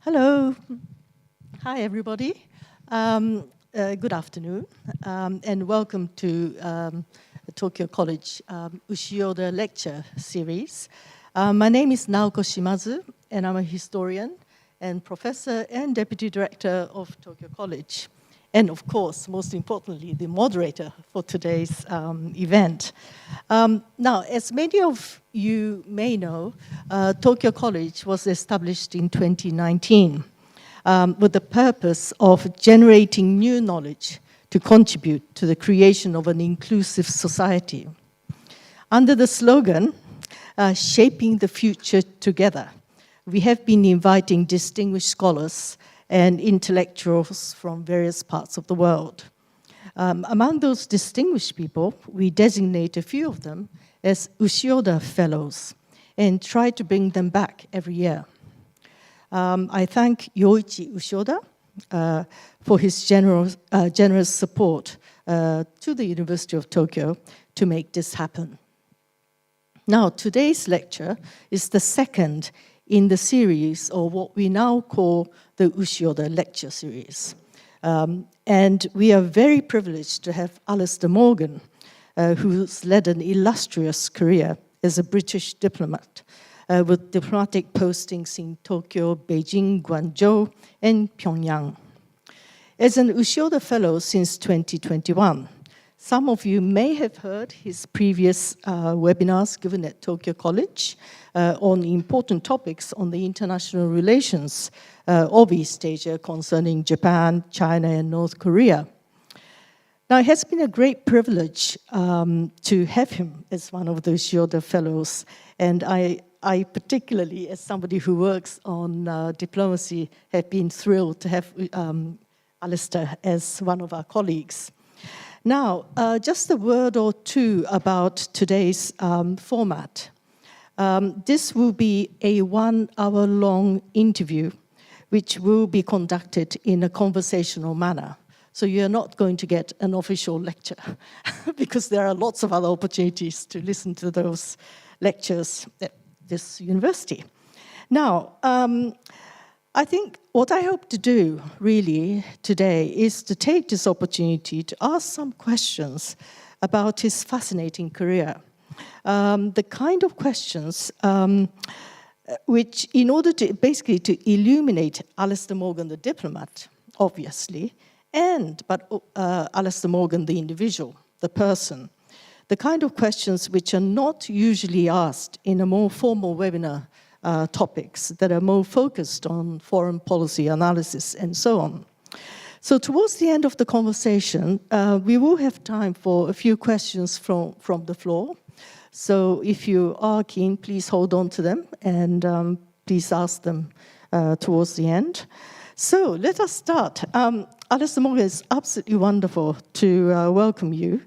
Hello. Hi, everybody. Good afternoon, and welcome to the Tokyo College Ushioda lecture series. My name is Naoko SHIMAZU, and I'm a historian and professor and deputy director of Tokyo College. And of course, most importantly, the moderator for today's event. Now, as many of you may know, Tokyo College was established in 2019 with the purpose of generating new knowledge to contribute to the creation of an inclusive society. Under the slogan, Shaping the Future Together, we have been inviting distinguished scholars and intellectuals from various parts of the world. Among those distinguished people, we designate a few of them as Ushioda Fellows and try to bring them back every year. I thank Yoichi Ushioda for his generous support to the University of Tokyo to make this happen. Now, today's lecture is the second in the series, or what we now call the Ushioda Lecture Series. And we are very privileged to have Alastair Morgan, who's led an illustrious career as a British diplomat, with diplomatic postings in Tokyo, Beijing, Guangzhou, and Pyongyang. As an Ushioda Fellow since 2021, some of you may have heard his previous webinars given at Tokyo College on important topics on the international relations of East Asia concerning Japan, China, and North Korea. Now, it has been a great privilege to have him as one of the Ushioda Fellows, and I particularly, as somebody who works on diplomacy, have been thrilled to have Alastair as one of our colleagues. Now, just a word or two about today's format. This will be a 1-hour-long interview, which will be conducted in a conversational manner. So you're not going to get an official lecture, because there are lots of other opportunities to listen to those lectures at this university. Now, I think what I hope to do really today is to take this opportunity to ask some questions about his fascinating career. The kind of questions which, in order to basically to illuminate Alastair Morgan, the diplomat, obviously, but Alastair Morgan, the individual, the person, the kind of questions which are not usually asked in a more formal webinar topics that are more focused on foreign policy analysis and so on. So towards the end of the conversation, we will have time for a few questions from the floor. So if you are keen, please hold on to them and please ask them towards the end. So let us start. Alastair Morgan, it's absolutely wonderful to welcome you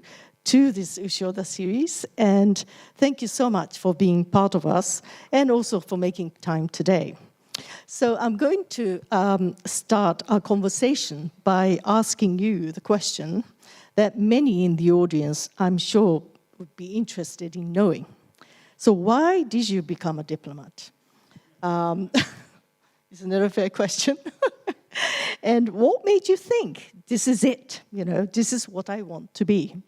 to this Ushioda series, and thank you so much for being part of us and also for making time today. So I'm going to start our conversation by asking you the question that many in the audience, I'm sure, would be interested in knowing. So why did you become a diplomat? Isn't that a fair question? And what made you think, this is it, this is what I want to be?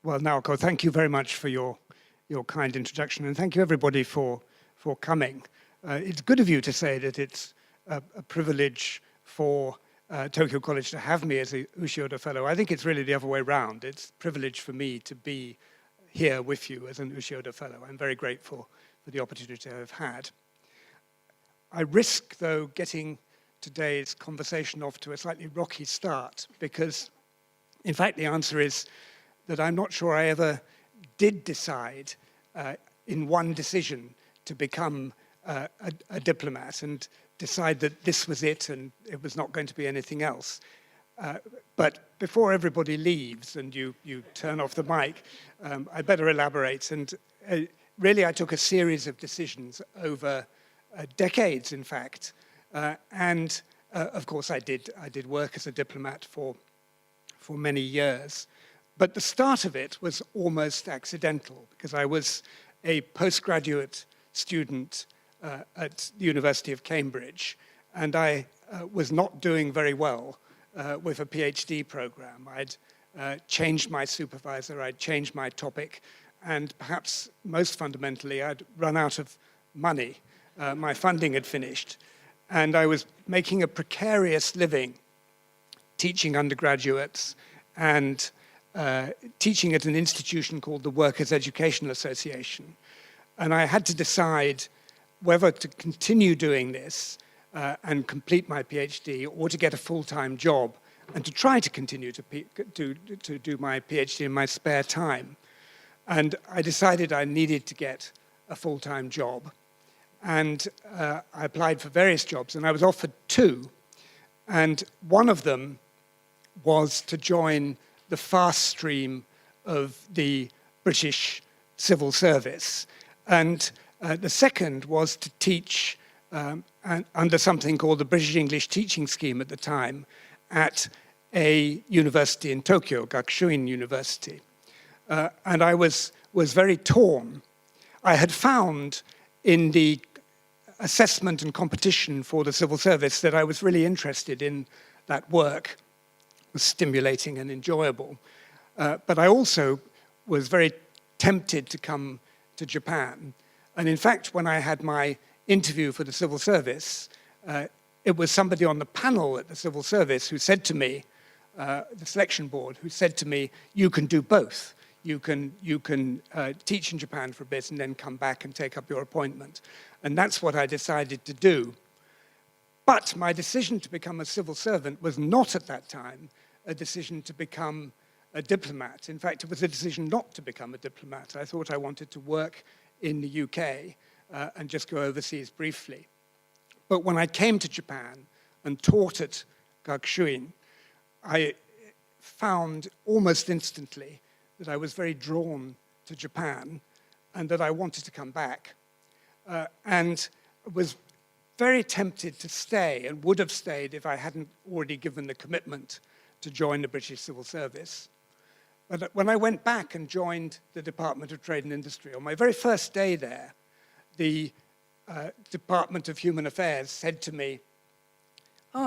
Well, Naoko, thank you very much for your kind introduction, and thank you everybody for coming. It's good of you to say that it's a privilege for Tokyo College to have me as a Ushioda Fellow. I think it's really the other way around. It's a privilege for me to be here with you as an Ushioda Fellow. I'm very grateful for the opportunity I've had. I risk, though, getting today's conversation off to a slightly rocky start, because, in fact, the answer is that I'm not sure I ever did decide in one decision to become a diplomat and decide that this was it and it was not going to be anything else. But before everybody leaves and you turn off the mic, I better elaborate. And really, I took a series of decisions over decades, in fact. And of course, I did work as a diplomat for many years. But the start of it was almost accidental, because I was a postgraduate student at the University of Cambridge, and I was not doing very well with a PhD program. I'd changed my supervisor, I'd changed my topic, and perhaps most fundamentally, I'd run out of money. My funding had finished, and I was making a precarious living teaching undergraduates and teaching at an institution called the Workers' Educational Association. And I had to decide whether to continue doing this and complete my PhD, or to get a full-time job and to try to continue to do my PhD in my spare time. And I decided I needed to get a full-time job. And I applied for various jobs, and I was offered two. And one of them was to join the fast stream of the British civil service. And the second was to teach under something called the British English Teaching Scheme at the time at a university in Tokyo, Gakushuin University. And I was very torn. I had found in the assessment and competition for the civil service that I was really interested in that work. It was stimulating and enjoyable. But I also was very tempted to come to Japan. And in fact, when I had my interview for the civil service, it was somebody on the panel at the civil service who said to me, the selection board, who said to me, you can do both. You can teach in Japan for a bit and then come back and take up your appointment. And that's what I decided to do. But my decision to become a civil servant was not at that time a decision to become a diplomat. In fact, it was a decision not to become a diplomat. I thought I wanted to work in the UK and just go overseas briefly. But when I came to Japan and taught at Gakushuin, I found almost instantly that I was very drawn to Japan and that I wanted to come back. And was very tempted to stay, and would have stayed if I hadn't already given the commitment to join the British Civil Service. But when I went back and joined the Department of Trade and Industry, on my very first day there, the Department of Human Affairs said to me,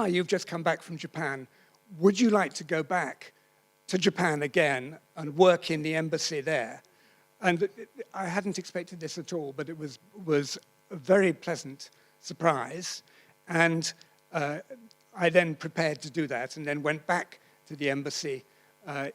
you've just come back from Japan. Would you like to go back to Japan again and work in the embassy there? And I hadn't expected this at all, but it was a very pleasant surprise. And I then prepared to do that and then went back to the embassy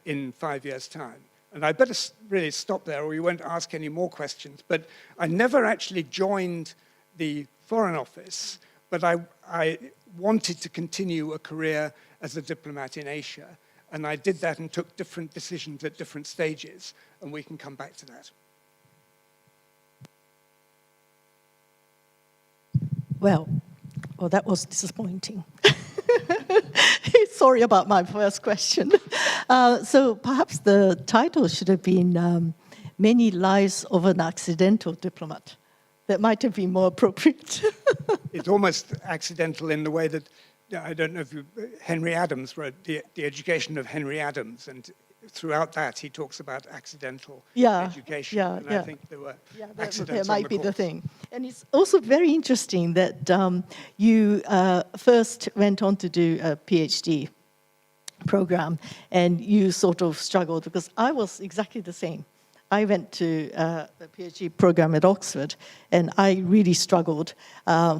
in 5 years' time. And I better really stop there or we won't ask any more questions. But I never actually joined the Foreign Office, but I wanted to continue a career as a diplomat in Asia. And I did that and took different decisions at different stages, and we can come back to that. Well, that was disappointing. Sorry about my first question. So perhaps the title should have been Many Lives of an Accidental Diplomat. That might have been more appropriate. It's almost accidental in the way that, I don't know if Henry Adams wrote the Education of Henry Adams, and throughout that he talks about accidental education. And I think there were accidents that might be the thing. And it's also very interesting that you first went on to do a PhD program, and you sort of struggled, because I was exactly the same. I went to a PhD program at Oxford, and I really struggled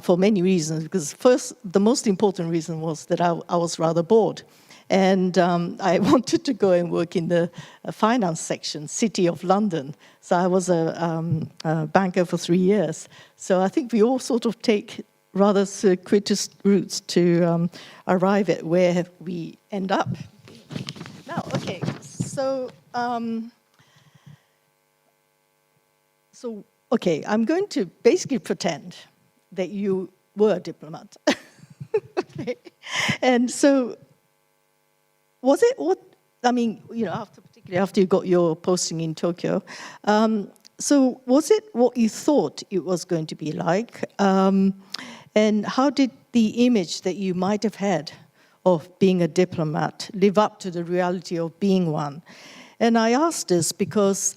for many reasons, because first, the most important reason was that I was rather bored. And I wanted to go and work in the finance section, City of London. So I was a banker for 3 years. So I think we all sort of take rather circuitous routes to arrive at where we end up. Now, okay, so... okay, I'm going to basically pretend that you were a diplomat. Okay. And so, was it what, I mean, you know, particularly after you got your posting in Tokyo, so was it what you thought it was going to be like? And how did the image that you might have had of being a diplomat live up to the reality of being one? And I asked this because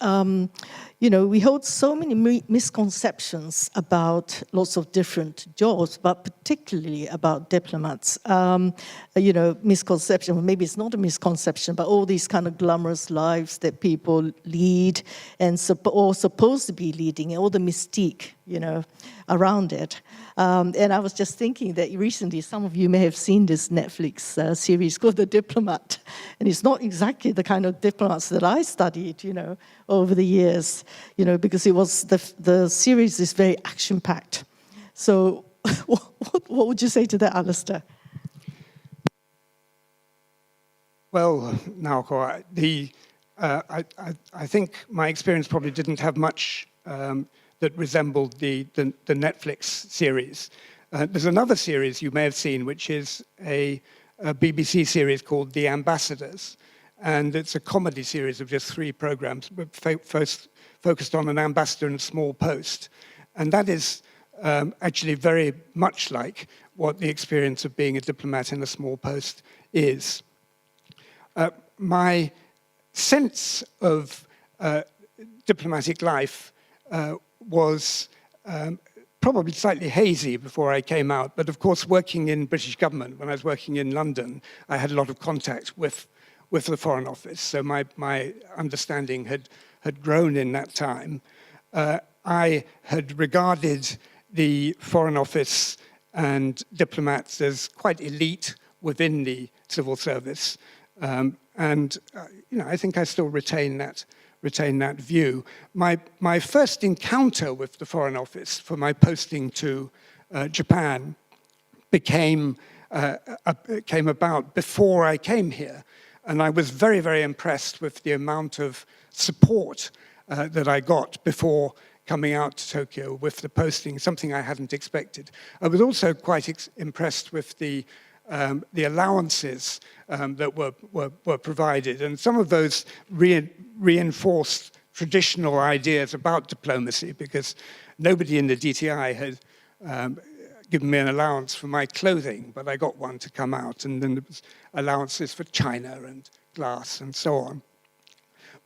you know, we hold so many misconceptions about lots of different jobs, but particularly about diplomats. You know, misconception, maybe it's not a misconception, but all these kind of glamorous lives that people lead and or supposed to be leading, all the mystique, you know, around it. And I was just thinking that recently, some of you may have seen this Netflix series called The Diplomat. And it's not exactly the kind of diplomats that I studied, you know, over the years, you know, because it was, the series is very action-packed. So what would you say to that, Alastair? Well, Naoko, I think my experience probably didn't have much that resembled the Netflix series. There's another series you may have seen, which is a BBC series called The Ambassadors. And it's a comedy series of just 3 programs, first focused on an ambassador in a small post. And that is actually very much like what the experience of being a diplomat in a small post is. My sense of diplomatic life was probably slightly hazy before I came out, but of course working in British government, when I was working in London, I had a lot of contact with the Foreign Office, so my understanding had grown in that time. I had regarded the Foreign Office and diplomats as quite elite within the civil service, and you know, I think I still retain that view. My first encounter with the Foreign Office for my posting to Japan came about before I came here. And I was very, very impressed with the amount of support that I got before coming out to Tokyo with the posting, something I hadn't expected. I was also quite impressed with the allowances that were provided. And some of those reinforced traditional ideas about diplomacy, because nobody in the DTI had given me an allowance for my clothing, but I got one to come out, and then there was allowances for china and glass and so on.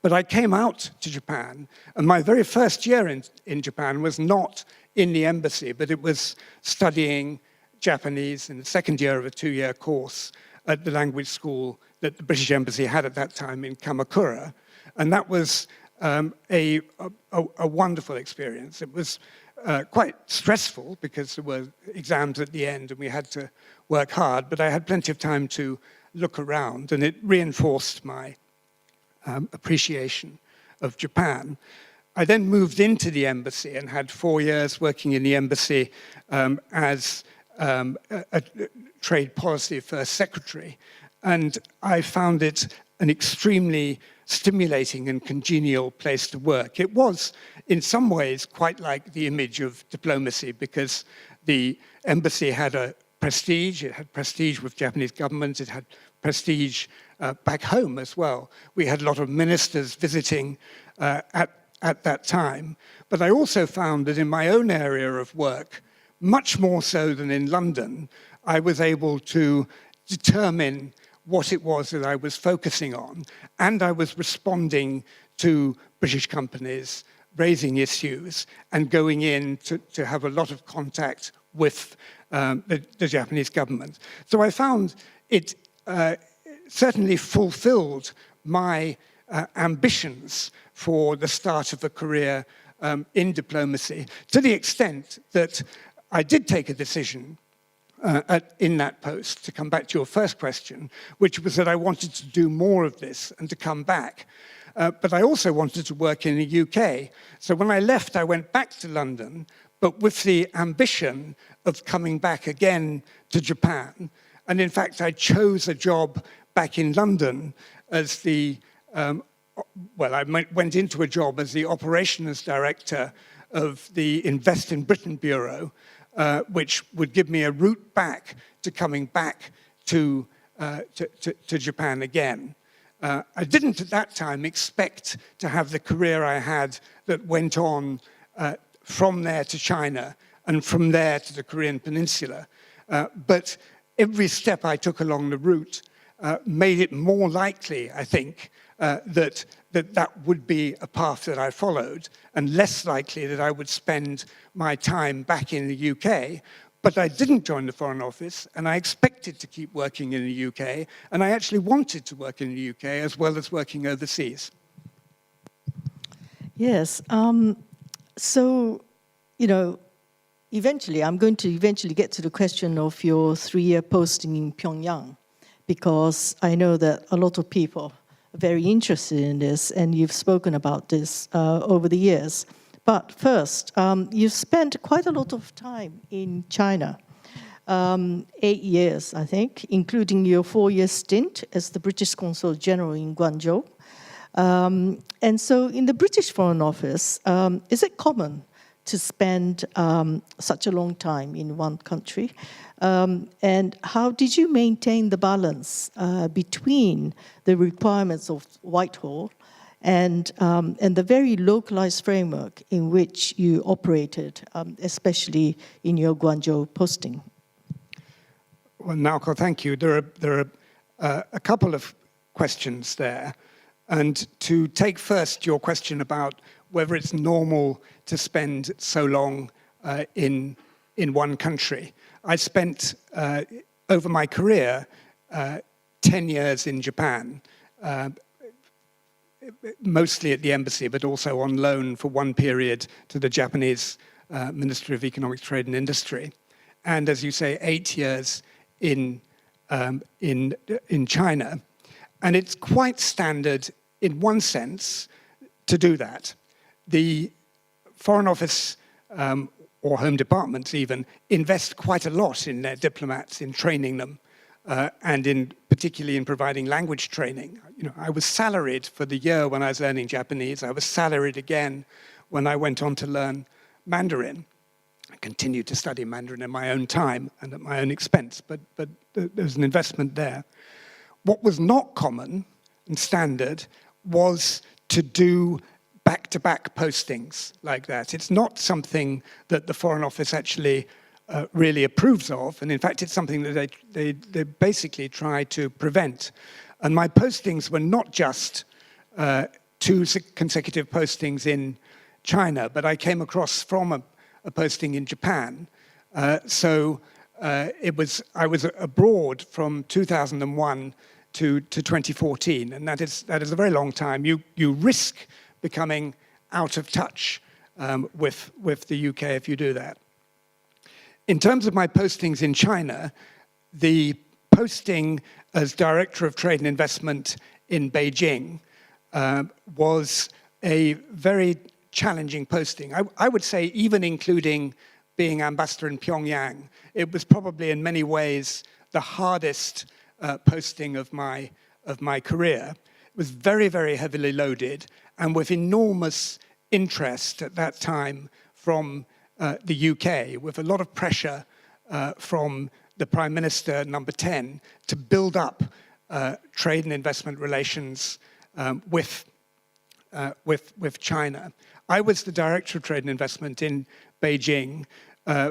But I came out to Japan, and my very first year in Japan was not in the embassy, but it was studying Japanese in the second year of a 2-year course at the language school that the British Embassy had at that time in Kamakura. And that was a wonderful experience. It was quite stressful because there were exams at the end and we had to work hard, but I had plenty of time to look around, and it reinforced my appreciation of Japan. I then moved into the embassy and had 4 years working in the embassy as a trade policy first secretary, and I found it an extremely stimulating and congenial place to work. It was, in some ways, quite like the image of diplomacy, because the embassy had a prestige. It had prestige with Japanese government. It had prestige back home as well. We had a lot of ministers visiting at that time. But I also found that in my own area of work, much more so than in London, I was able to determine what it was that I was focusing on, and I was responding to British companies, raising issues, and going in to have a lot of contact with the Japanese government. So I found it certainly fulfilled my ambitions for the start of a career in diplomacy, to the extent that I did take a decision in that post, to come back to your first question, which was that I wanted to do more of this and to come back. But I also wanted to work in the UK. So when I left, I went back to London, but with the ambition of coming back again to Japan. And in fact, I chose a job back in London as the, well, I went into a job as the operations director of the Invest in Britain Bureau, which would give me a route back to coming back to Japan again. I didn't at that time expect to have the career I had that went on from there to China and from there to the Korean Peninsula. But every step I took along the route made it more likely, I think, that would be a path that I followed, and less likely that I would spend my time back in the UK. But I didn't join the Foreign Office, and I expected to keep working in the UK, and I actually wanted to work in the UK as well as working overseas. Yes. So, you know, eventually, I'm going to get to the question of your 3-year posting in Pyongyang, because I know that a lot of people are very interested in this, and you've spoken about this over the years. But first, you've spent quite a lot of time in China, 8 years, I think, including your 4-year stint as the British Consul General in Guangzhou. And so in the British Foreign Office, is it common to spend such a long time in one country? And how did you maintain the balance between the requirements of Whitehall and the very localized framework in which you operated, especially in your Guangzhou posting? Well, Naoko, thank you. There are a couple of questions there. And to take first your question about whether it's normal to spend so long in one country. I spent, over my career, 10 years in Japan, mostly at the embassy, but also on loan for one period to the Japanese Ministry of Economic Trade and Industry. And as you say, 8 years in China. And it's quite standard in one sense to do that. The Foreign Office or Home Departments even invest quite a lot in their diplomats, in training them, and particularly in providing language training. You know, I was salaried for the year when I was learning Japanese. I was salaried again when I went on to learn Mandarin. I continued to study Mandarin in my own time and at my own expense, but there's an investment there. What was not common and standard was to do back-to-back postings like that. It's not something that the Foreign Office actually really approves of, and in fact it's something that they basically try to prevent. And my postings were not just 2 consecutive postings in China, but I came across from a posting in Japan. I was abroad from 2001 to 2014, and that is a very long time. You risk becoming out of touch with the UK if you do that. In terms of my postings in China, the posting as Director of Trade and Investment in Beijing was a very challenging posting. I would say even including being ambassador in Pyongyang, it was probably in many ways the hardest posting of my career. It was very, very heavily loaded and with enormous interest at that time from the UK, with a lot of pressure from the Prime Minister, number 10, to build up trade and investment relations with China. I was the Director of Trade and Investment in Beijing,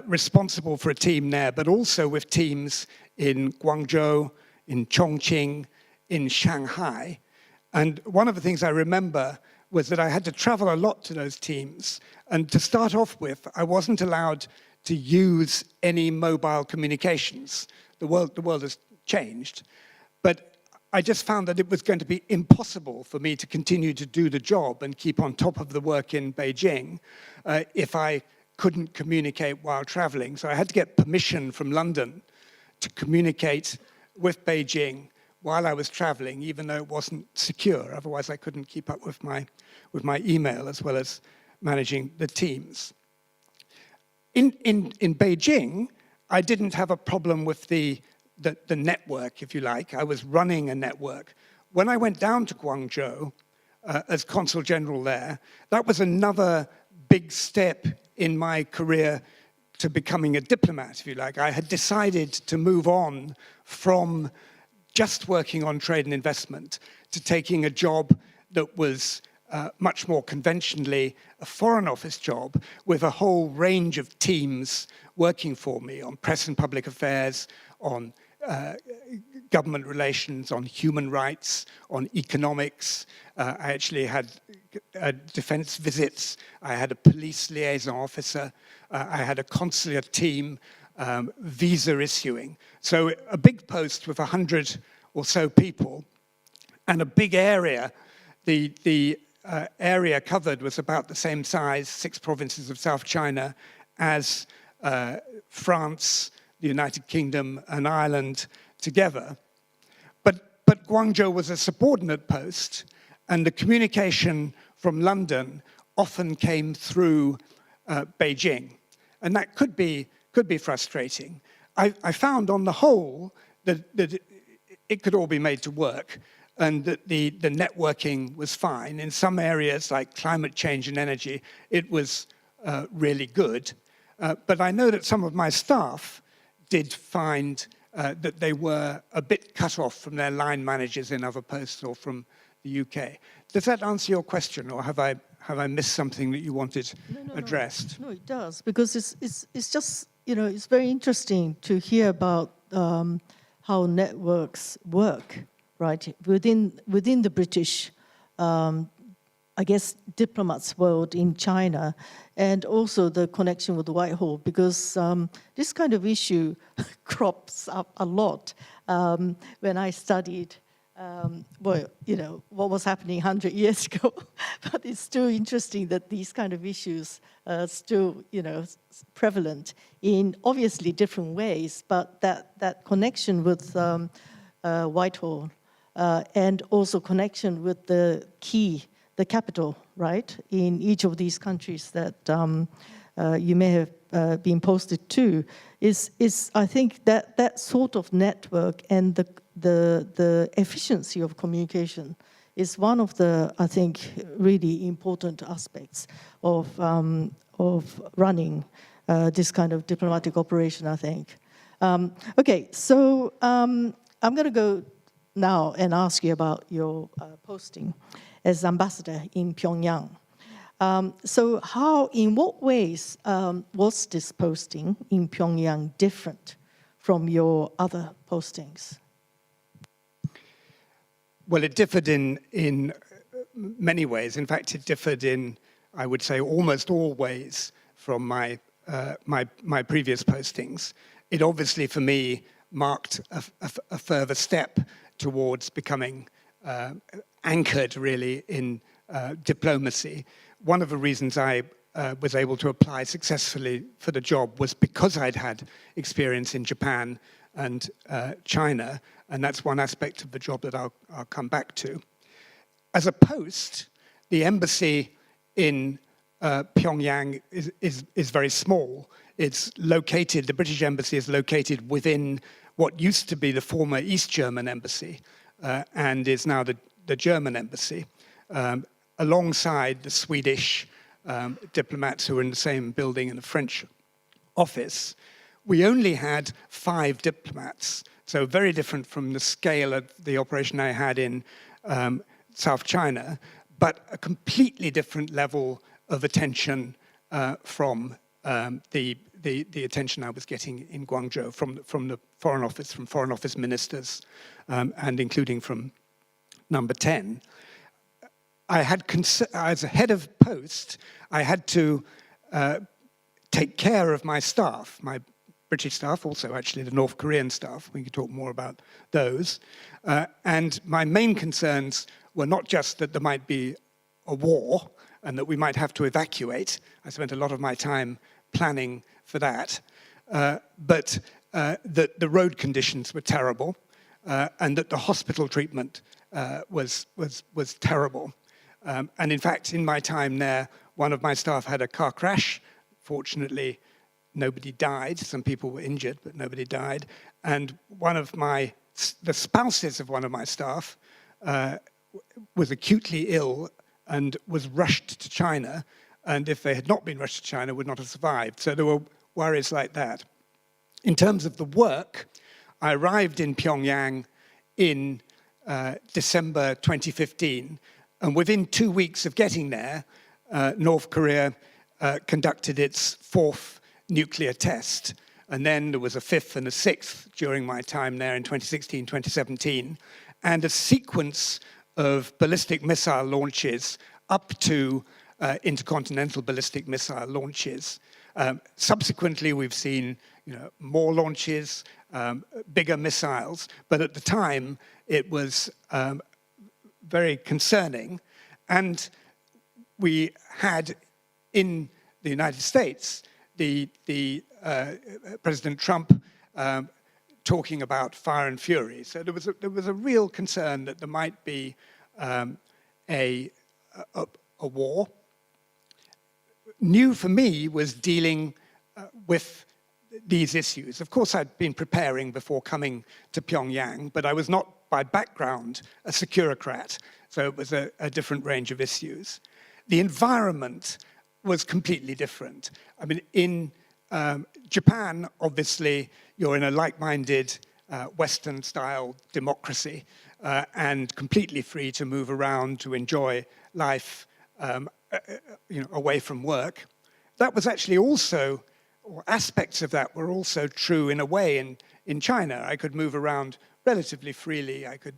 responsible for a team there, but also with teams in Guangzhou, in Chongqing, in Shanghai. And one of the things I remember was that I had to travel a lot to those teams. And to start off with, I wasn't allowed to use any mobile communications. The world has changed. But I just found that it was going to be impossible for me to continue to do the job and keep on top of the work in Beijing if I couldn't communicate while traveling. So I had to get permission from London to communicate with Beijing while I was traveling, even though it wasn't secure. Otherwise, I couldn't keep up with my email as well as managing the teams. In Beijing, I didn't have a problem with the network, if you like. I was running a network. When I went down to Guangzhou as Consul General there, that was another big step in my career to becoming a diplomat, if you like. I had decided to move on from just working on trade and investment to taking a job that was much more conventionally a Foreign Office job with a whole range of teams working for me on press and public affairs, on government relations, on human rights, on economics. I actually had defense visits. I had a police liaison officer. I had a consular team, visa issuing. So a big post with 100 or so people and a big area. The area covered was about the same size, 6 provinces of South China, as France, the United Kingdom, and Ireland together. But Guangzhou was a subordinate post, and the communication from London often came through Beijing. And that could be frustrating. I found on the whole that it could all be made to work, and that the networking was fine. In some areas, like climate change and energy, it was really good. But I know that some of my staff did find that they were a bit cut off from their line managers in other posts or from the UK. Does that answer your question, or have I missed something that you wanted addressed? No, it does, because it's just, it's very interesting to hear about how networks work, right, within the British, I guess, diplomats' world in China, and also the connection with Whitehall, because this kind of issue crops up a lot when I studied, what was happening 100 years ago. But it's still interesting that these kind of issues are still, prevalent in obviously different ways, but that connection with Whitehall and also connection with the capital, right, in each of these countries that you may have been posted to, is I think that sort of network and the efficiency of communication is one of the, I think, really important aspects of running this kind of diplomatic operation, I think. Okay, so I'm going to go now and ask you about your posting as ambassador in Pyongyang. So in what ways was this posting in Pyongyang different from your other postings? Well, it differed in many ways. In fact, it differed in, I would say, almost all ways from my previous postings. It obviously, for me, marked a further step towards becoming anchored, really, in diplomacy. One of the reasons I was able to apply successfully for the job was because I'd had experience in Japan and China, and that's one aspect of the job that I'll come back to. As a post, the embassy in Pyongyang is very small. It's located, the British embassy is located within what used to be the former East German embassy and is now the German embassy, alongside the Swedish diplomats who were in the same building in the French office. We only had 5 diplomats, so very different from the scale of the operation I had in South China, but a completely different level of attention from the attention I was getting in Guangzhou from the Foreign Office, from Foreign Office ministers, and including from Number 10. As a head of post, I had to take care of my staff, my British staff, also actually the North Korean staff. We can talk more about those. And my main concerns were not just that there might be a war and that we might have to evacuate. I spent a lot of my time planning for that. But that the road conditions were terrible and that the hospital treatment was terrible. And in fact, in my time there, one of my staff had a car crash. Fortunately, nobody died. Some people were injured, but nobody died. And the spouses of one of my staff was acutely ill and was rushed to China. And if they had not been rushed to China, would not have survived. So there were worries like that. In terms of the work, I arrived in Pyongyang in December 2015. And within 2 weeks of getting there, North Korea conducted its 4th nuclear test. and then there was a fifth and a sixth during my time there in 2016, 2017, and a sequence of ballistic missile launches up to intercontinental ballistic missile launches. Subsequently, we've seen more launches, bigger missiles, but at the time it was very concerning. And we had in the United States President Trump talking about fire and fury. So there was a real concern that there might be a war. New for me was dealing with these issues. Of course, I'd been preparing before coming to Pyongyang, but I was not by background a securocrat, so it was a different range of issues. The environment was completely different. I mean, in Japan, obviously, you're in a like-minded Western-style democracy and completely free to move around, to enjoy life away from work. That was actually also, or aspects of that were also true in a way in China. I could move around relatively freely. I could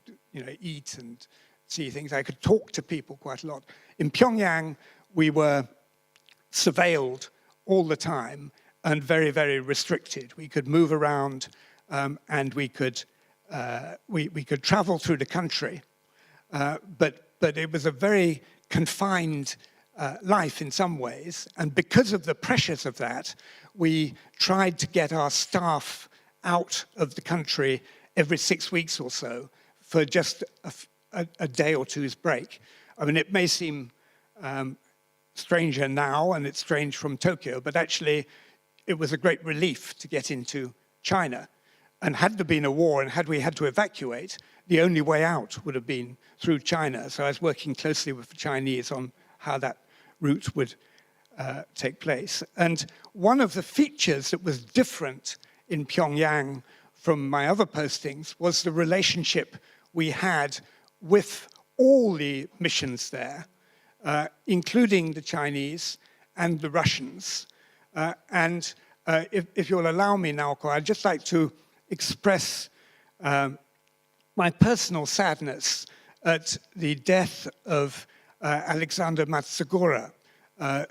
eat and see things. I could talk to people quite a lot. In Pyongyang, we were surveilled all the time and very, very restricted. We could move around and we could travel through the country, but it was a very confined life in some ways, and because of the pressures of that, we tried to get our staff out of the country every 6 weeks or so for just a day or two's break. I mean, it may seem stranger now, and it's strange from Tokyo, but actually it was a great relief to get into China. And had there been a war and had we had to evacuate, the only way out would have been through China. So I was working closely with the Chinese on how that route would take place. And one of the features that was different in Pyongyang from my other postings was the relationship we had with all the missions there, including the Chinese and the Russians. If you'll allow me, Naoko, I'd just like to express my personal sadness at the death of Alexander Matsugora,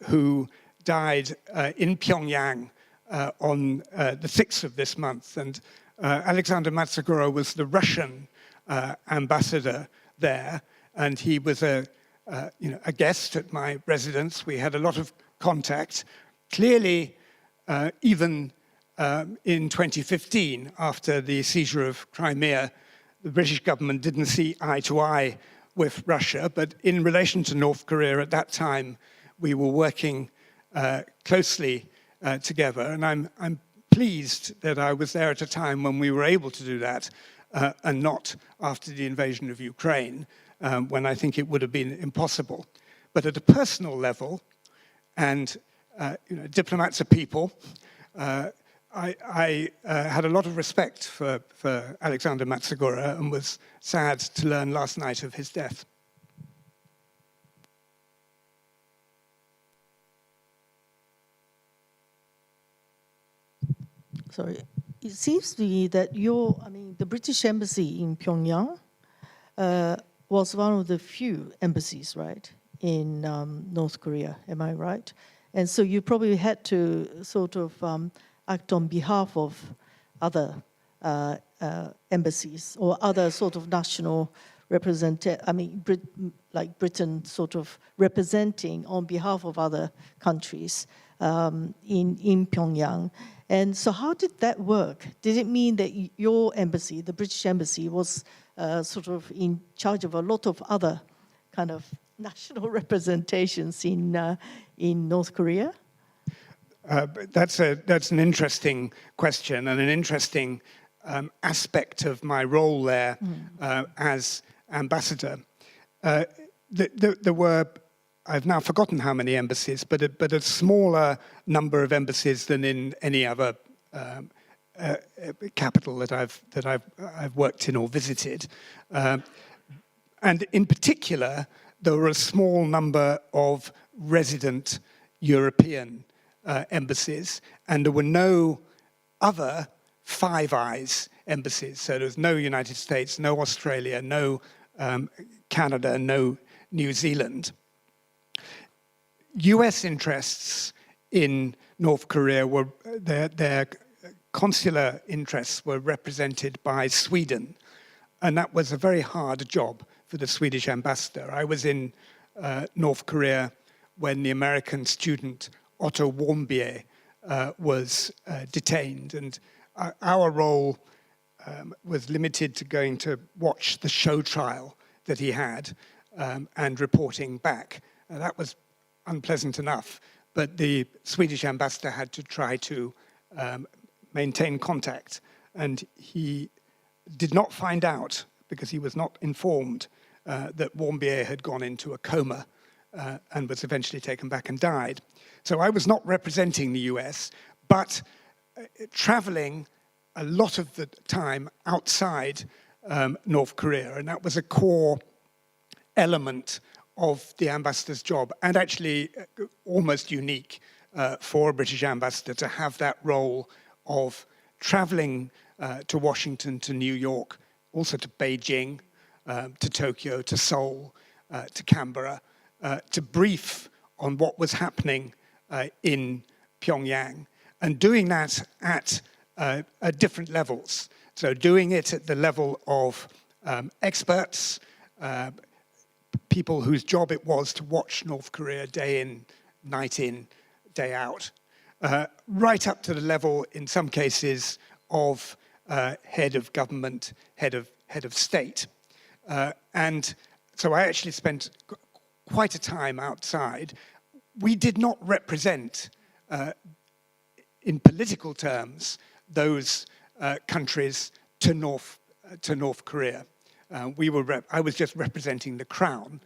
who died in Pyongyang on the 6th of this month. And Alexander Matsugora was the Russian ambassador there, and he was a guest at my residence. We had a lot of contact. Clearly, even in 2015, after the seizure of Crimea, the British government didn't see eye to eye with Russia, but in relation to North Korea at that time, we were working closely together, and I'm pleased that I was there at a time when we were able to do that, and not after the invasion of Ukraine, when I think it would have been impossible. But at a personal level, and diplomats are people, I had a lot of respect for Alexander Matsugora and was sad to learn last night of his death. Sorry, it seems to me that the British embassy in Pyongyang was one of the few embassies, right, in North Korea. Am I right? And so you probably had to sort of act on behalf of other embassies or other sort of national like Britain sort of representing on behalf of other countries in Pyongyang. And so how did that work? Did it mean that your embassy, the British embassy, was sort of in charge of a lot of other kind of national representations in North Korea? That's an interesting question and an interesting aspect of my role there as ambassador. There were, I've now forgotten how many embassies, but a smaller number of embassies than in any other capital that I've worked in or visited. And in particular, there were a small number of resident European embassies, and there were no other Five Eyes embassies. So there was no United States, no Australia, no Canada, no New Zealand. US interests in North Korea were, their consular interests were represented by Sweden. And that was a very hard job for the Swedish ambassador. I was in North Korea when the American student Otto Warmbier was detained. And our role was limited to going to watch the show trial that he had and reporting back. That was unpleasant enough, but the Swedish ambassador had to try to maintain contact, and he did not find out, because he was not informed, that Warmbier had gone into a coma and was eventually taken back and died. So I was not representing the US, but traveling a lot of the time outside North Korea, and that was a core element of the ambassador's job, and actually almost unique for a British ambassador to have that role of traveling to Washington, to New York, also to Beijing, to Tokyo, to Seoul, to Canberra, to brief on what was happening in Pyongyang, and doing that at different levels. So doing it at the level of experts, people whose job it was to watch North Korea day in, day out, right up to the level, in some cases, of head of government, head of state. And so I actually spent quite a time outside. We did not represent, in political terms, those countries to North Korea. I was just representing the crown.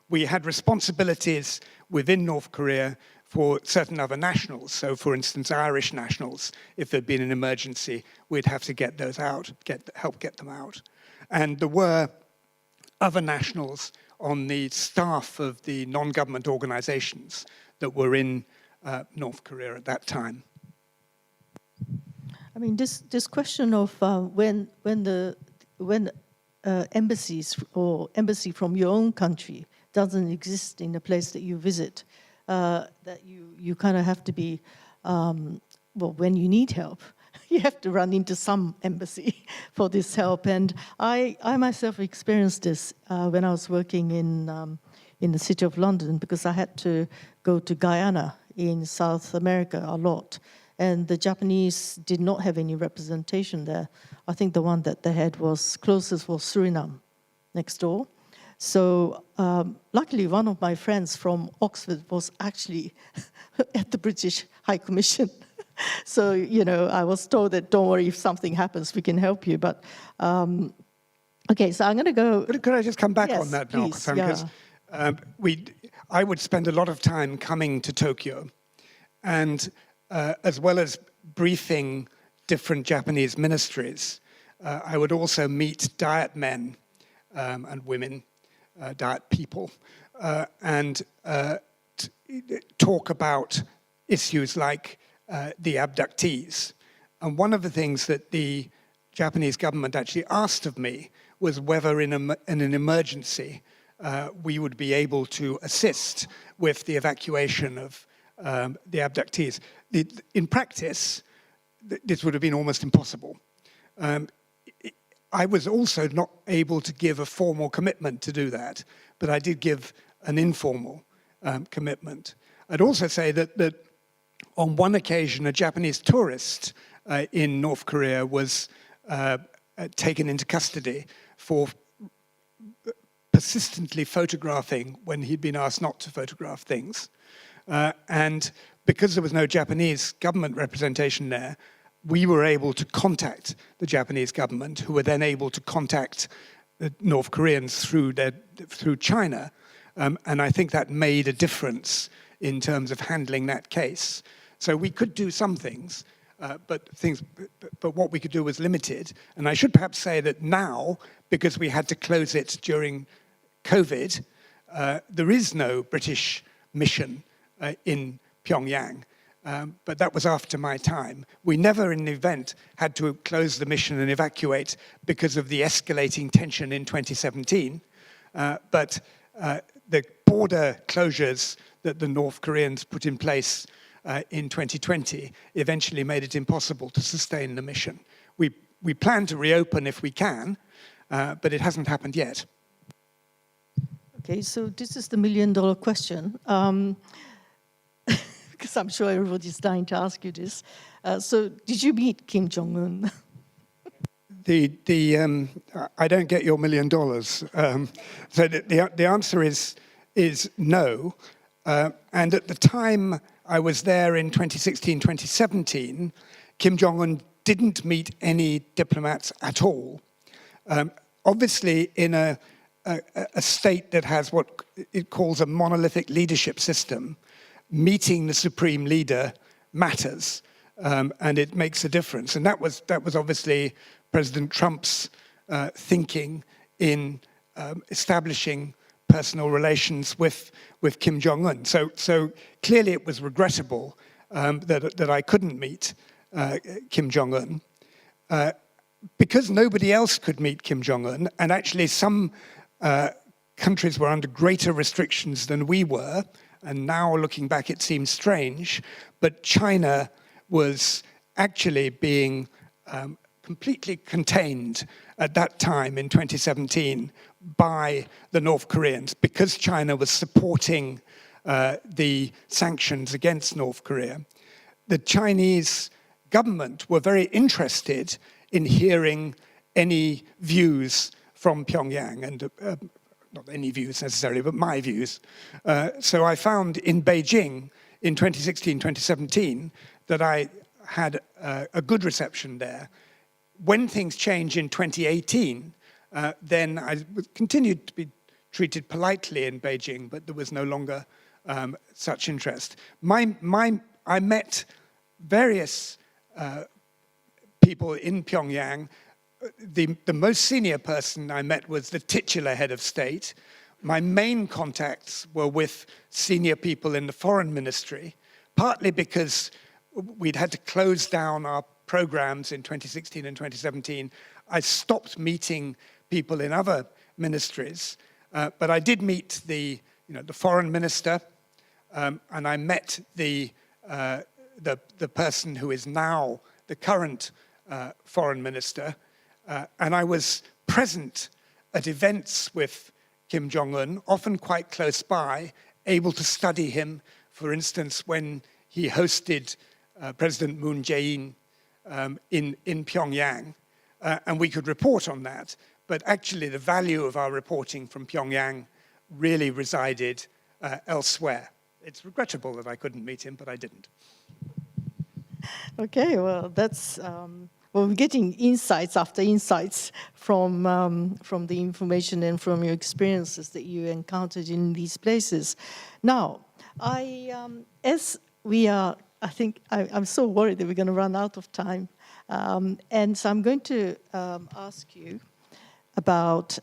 We had responsibilities within North Korea for certain other nationals. So, for instance, Irish nationals, if there'd been an emergency, we'd have to get those out, help get them out. And there were other nationals on the staff of the non-government organizations that were in North Korea at that time. I mean, this question of when embassies or embassy from your own country doesn't exist in the place that you visit, that you kind of have to be, well, when you need help, you have to run into some embassy for this help. And I myself experienced this when I was working in the city of London, because I had to go to Guyana in South America a lot. And the Japanese did not have any representation there. I think the one that they had was closest was Suriname, next door. So luckily, one of my friends from Oxford was actually at the British High Commission. So, you know, I was told that, don't worry, if something happens, we can help you. But, okay, so I'm going to go... Could I just come back on that now? Please, yeah. I would spend a lot of time coming to Tokyo, and as well as briefing different Japanese ministries, I would also meet Diet men and women, Diet people, and talk about issues like the abductees. And one of the things that the Japanese government actually asked of me was whether in an emergency we would be able to assist with the evacuation of the abductees. In practice, this would have been almost impossible. I was also not able to give a formal commitment to do that, but I did give an informal commitment. I'd also say that on one occasion, a Japanese tourist in North Korea was taken into custody for persistently photographing when he'd been asked not to photograph things. And because there was no Japanese government representation there, we were able to contact the Japanese government, who were then able to contact the North Koreans through China. And I think that made a difference in terms of handling that case. So we could do some things, but what we could do was limited. And I should perhaps say that now, because we had to close it during COVID, there is no British mission in Pyongyang. but that was after my time. We never in the event had to close the mission and evacuate because of the escalating tension in 2017. But the border closures that the North Koreans put in place in 2020 eventually made it impossible to sustain the mission. We plan to reopen if we can, but it hasn't happened yet. Okay, so this is the million-dollar question, because I'm sure everybody's dying to ask you this. So did you meet Kim Jong-un? I don't get your $1 million. So the answer is no. And at the time I was there in 2016, 2017, Kim Jong-un didn't meet any diplomats at all. Obviously, in a state that has what it calls a monolithic leadership system, meeting the supreme leader matters, and it makes a difference. And that was obviously President Trump's thinking in establishing personal relations with Kim Jong-un. So clearly it was regrettable that I couldn't meet Kim Jong-un. Because nobody else could meet Kim Jong-un, and actually some countries were under greater restrictions than we were, and now looking back it seems strange, but China was actually being completely contained at that time in 2017 by the North Koreans because China was supporting the sanctions against North Korea. The Chinese government were very interested in hearing any views from Pyongyang, and not any views necessarily, but my views. So I found in Beijing in 2016, 2017, that I had a good reception there. When things changed in 2018, then I continued to be treated politely in Beijing, but there was no longer such interest. I met various people in Pyongyang. The most senior person I met was the titular head of state. My main contacts were with senior people in the foreign ministry, partly because we'd had to close down our programs in 2016 and 2017. I stopped meeting people in other ministries, but I did meet the foreign minister, and I met the person who is now the current foreign minister, and I was present at events with Kim Jong-un, often quite close by, able to study him. For instance, when he hosted President Moon Jae-in in Pyongyang, and we could report on that. But actually, the value of our reporting from Pyongyang really resided elsewhere. It's regrettable that I couldn't meet him, but I didn't. Okay, well, that's well, we're getting insights after insights from the information and from your experiences that you encountered in these places. Now, as we are, I think I'm so worried that we're going to run out of time, and so I'm going to ask you about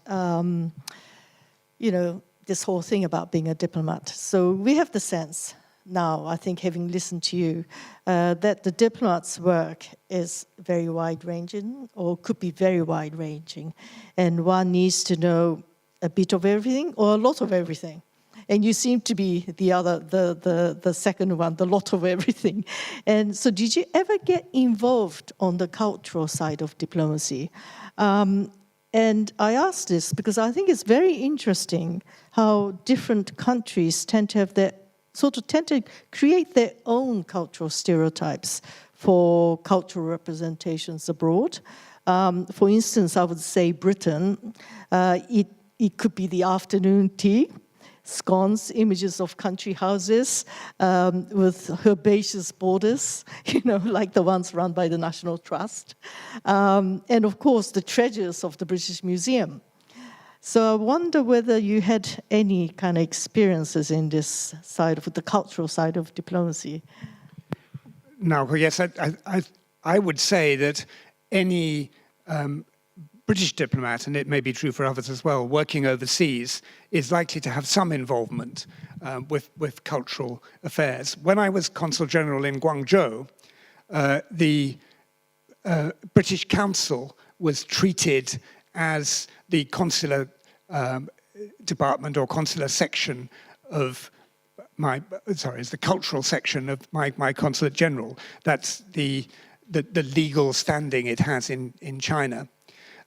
this whole thing about being a diplomat. So we have the sense now, I think, having listened to you, that the diplomat's work is very wide-ranging, or could be very wide-ranging, and one needs to know a bit of everything or a lot of everything. And you seem to be the second one, the lot of everything. And so, did you ever get involved on the cultural side of diplomacy? And I ask this because I think it's very interesting how different countries tend to create their own cultural stereotypes for cultural representations abroad. For instance, I would say Britain, it could be the afternoon tea, scones, images of country houses with herbaceous borders, like the ones run by the National Trust. And of course, the treasures of the British Museum. So I wonder whether you had any kind of experiences in this side of the cultural side of diplomacy. No, yes, I would say that any British diplomat, and it may be true for others as well, working overseas is likely to have some involvement with cultural affairs. When I was Consul General in Guangzhou, the British Council was treated as the consular department or consular section of as the cultural section of my Consulate General. That's the legal standing it has in China.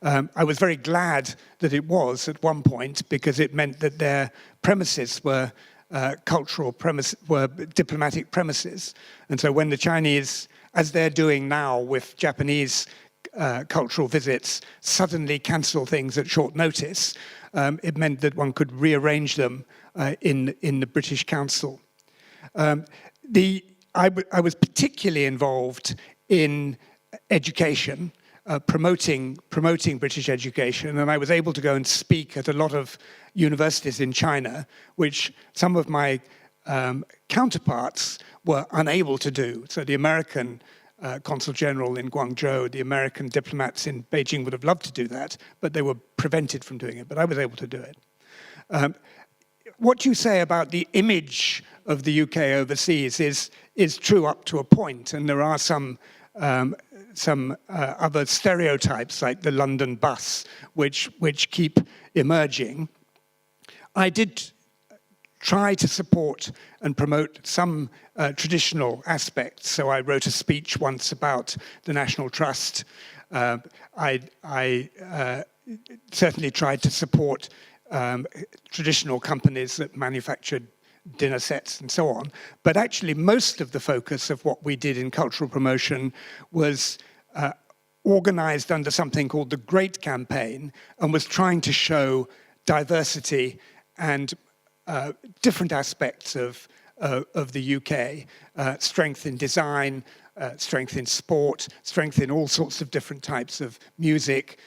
I was very glad that it was at one point, because it meant that their premises were were diplomatic premises. And so when the Chinese, as they're doing now with Japanese cultural visits, suddenly cancel things at short notice, it meant that one could rearrange them in the British Council. I was particularly involved in education, promoting British education, and I was able to go and speak at a lot of universities in China, which some of my counterparts were unable to do. So the American Consul General in Guangzhou, the American diplomats in Beijing would have loved to do that, but they were prevented from doing it, but I was able to do it. What you say about the image of the UK overseas is true up to a point, and there are some other stereotypes, like the London bus, which keep emerging. I did try to support and promote some traditional aspects. So I wrote a speech once about the National Trust. I certainly tried to support traditional companies that manufactured dinner sets and so on. But actually, most of the focus of what we did in cultural promotion was organized under something called the Great Campaign, and was trying to show diversity and different aspects of the UK, strength in design, strength in sport, strength in all sorts of different types of music,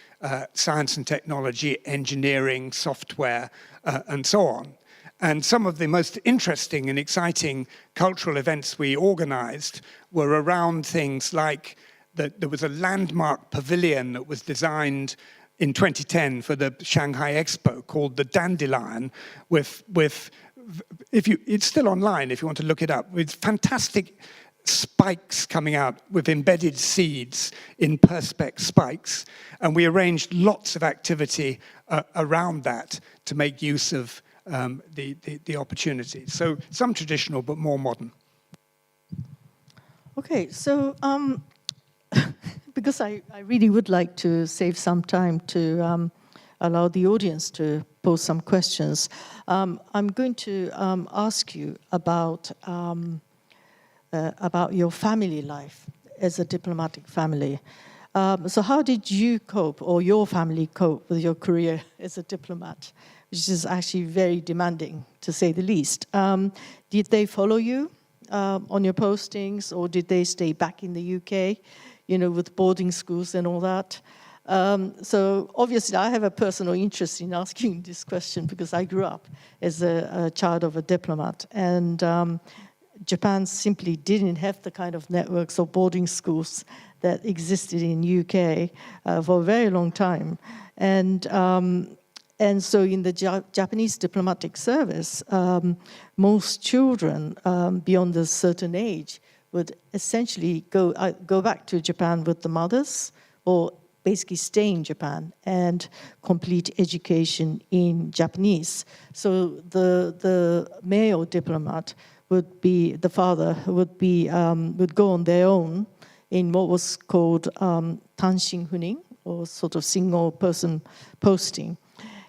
science and technology, engineering, software, and so on. And some of the most interesting and exciting cultural events we organized were around things like that there was a landmark pavilion that was designed in 2010 for the Shanghai Expo called the Dandelion, it's still online if you want to look it up, with fantastic spikes coming out with embedded seeds in perspex spikes. And we arranged lots of activity around that to make use of the opportunities. So some traditional, but more modern. Okay, so because I really would like to save some time to allow the audience to pose some questions, I'm going to ask you about your family life as a diplomatic family. So how did you cope, or your family cope, with your career as a diplomat, which is actually very demanding, to say the least? Did they follow you on your postings, or did they stay back in the UK, with boarding schools and all that? So obviously I have a personal interest in asking this question, because I grew up as a child of a diplomat, and Japan simply didn't have the kind of networks of boarding schools that existed in UK for a very long time. And so in the Japanese diplomatic service, most children beyond a certain age would essentially go back to Japan with the mothers, or basically stay in Japan and complete education in Japanese. So the male diplomat would be, the father would go on their own in what was called tanshin hunin, or sort of single person posting.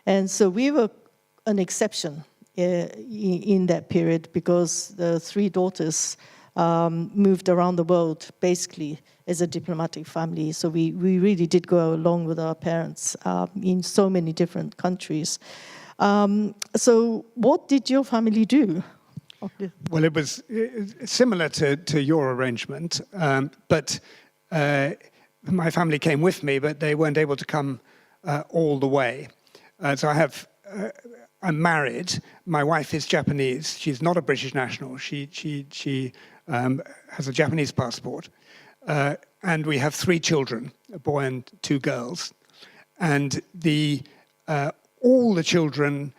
And so we were an exception in that period, because the three daughters moved around the world basically as a diplomatic family. So we really did go along with our parents in so many different countries. So what did your family do? Well, it was similar to your arrangement, but my family came with me, but they weren't able to come all the way. So I'm married. My wife is Japanese. She's not a British national. She has a Japanese passport. And we have 3 children, a boy and 2 girls. and all the children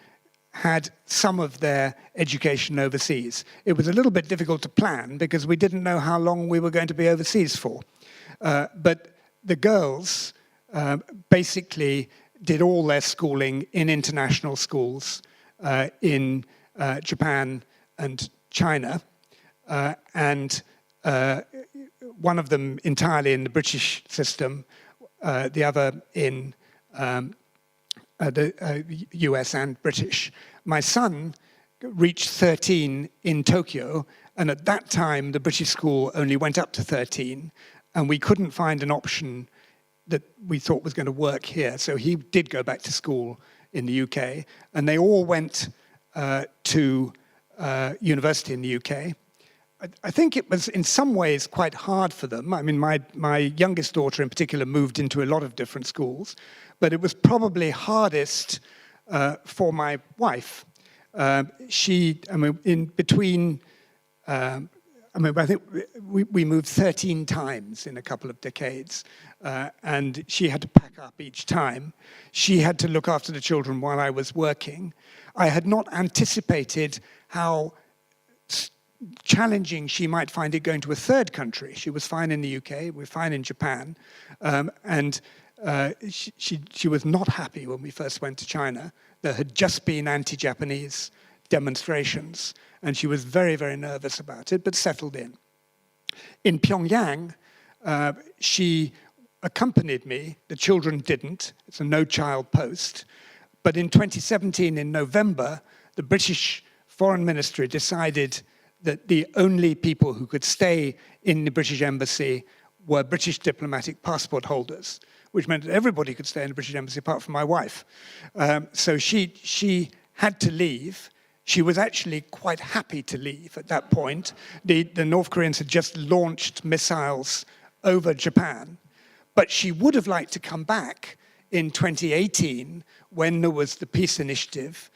had some of their education overseas. It was a little bit difficult to plan because we didn't know how long we were going to be overseas for. But the girls basically did all their schooling in international schools in Japan and China, and one of them entirely in the British system, the other in the US and British. My son reached 13 in Tokyo, and at that time the British school only went up to 13, and we couldn't find an option that we thought was going to work here. So he did go back to school in the UK, and they all went to university in the UK. I think it was in some ways quite hard for them. I mean, my youngest daughter in particular moved into a lot of different schools, but it was probably hardest for my wife. I think we moved 13 times in a couple of decades, and she had to pack up each time. She had to look after the children while I was working. I had not anticipated how challenging she might find it going to a third country. She was fine in the UK, we're fine in Japan, and she was not happy when we first went to China. There had just been anti-Japanese demonstrations, and she was very, very nervous about it, but settled in. In Pyongyang, she accompanied me. The children didn't. It's a no-child post. But in 2017, in November, the British Foreign Ministry decided that the only people who could stay in the British Embassy were British diplomatic passport holders, which meant that everybody could stay in the British Embassy apart from my wife. So she had to leave. She was actually quite happy to leave at that point. The North Koreans had just launched missiles over Japan, but she would have liked to come back in 2018 when there was the peace initiative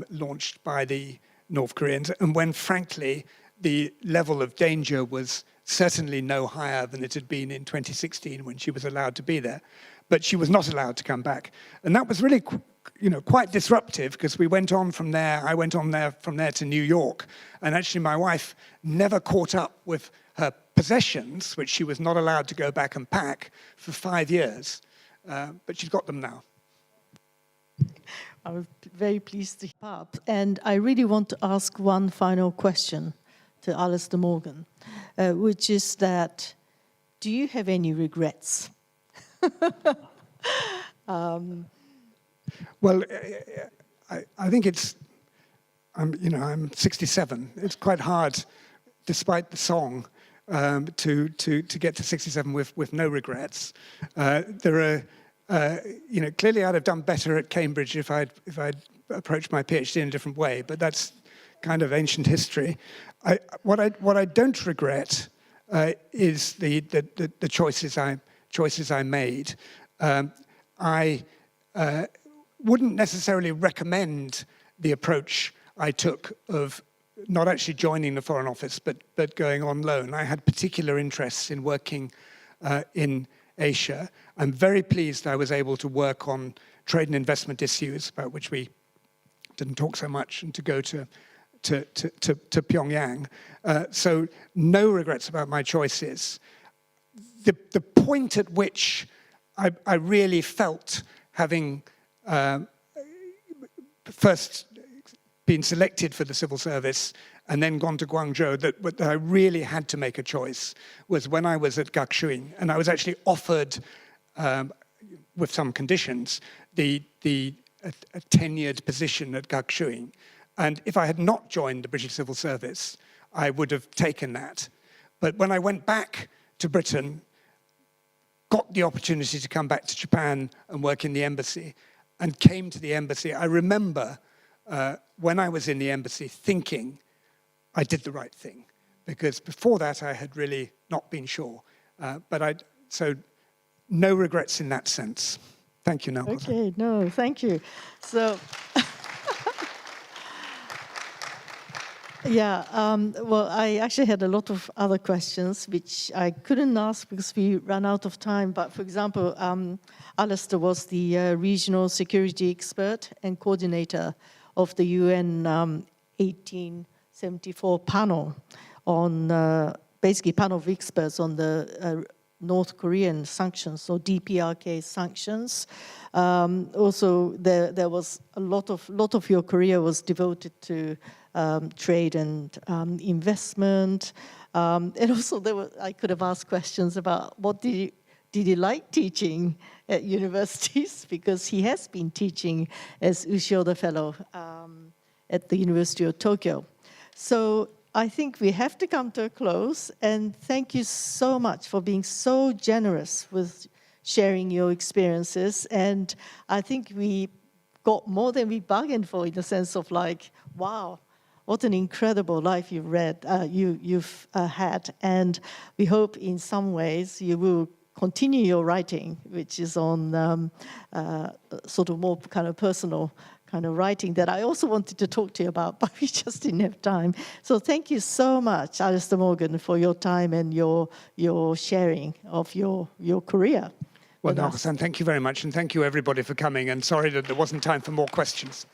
launched by the North Koreans, and when, frankly, the level of danger was certainly no higher than it had been in 2016 when she was allowed to be there. But she was not allowed to come back. And that was really quite disruptive, because we went on from there. I went on from there to New York. And actually, my wife never caught up with her possessions, which she was not allowed to go back and pack, for 5 years. But she's got them now. I was very pleased to hear up. And I really want to ask one final question to Alastair Morgan, which is that, do you have any regrets? Well, I think I'm 67. It's quite hard, despite the song, to get to 67 with no regrets. There are. Clearly I'd have done better at Cambridge if I'd approached my PhD in a different way, but that's kind of ancient history. What I don't regret is the choices I made. I wouldn't necessarily recommend the approach I took of not actually joining the Foreign Office, but going on loan. I had particular interests in working in Asia. I'm very pleased I was able to work on trade and investment issues, about which we didn't talk so much, and to go to Pyongyang. So no regrets about my choices. The point at which I really felt, having first been selected for the civil service and then gone to Guangzhou, that I really had to make a choice, was when I was at Guangzhou, and I was actually offered, with some conditions, a tenured position at Guangzhou. And if I had not joined the British Civil Service, I would have taken that. But when I went back to Britain, got the opportunity to come back to Japan and work in the embassy, and came to the embassy, I remember when I was in the embassy thinking I did the right thing, because before that I had really not been sure. So no regrets in that sense. Thank you, Naoko. Okay, no, thank you. So Yeah, well, I actually had a lot of other questions which I couldn't ask because we ran out of time. But for example, Alastair was the regional security expert and coordinator of the UN 1874 panel on, basically panel of experts on the North Korean sanctions, or DPRK sanctions. Also, there was a lot of your career was devoted to trade and investment, and also I could have asked questions about what did he like teaching at universities, because he has been teaching as Ushioda Fellow at the University of Tokyo. So I think we have to come to a close, and thank you so much for being so generous with sharing your experiences. And I think we got more than we bargained for, in the sense of like, wow, what an incredible life you've had. And we hope in some ways you will continue your writing, which is on sort of more kind of personal kind of writing that I also wanted to talk to you about, but we just didn't have time. So thank you so much, Alastair Morgan, for your time and your sharing of your career. Well, Naoko-san, thank you very much, and thank you everybody for coming, and sorry that there wasn't time for more questions.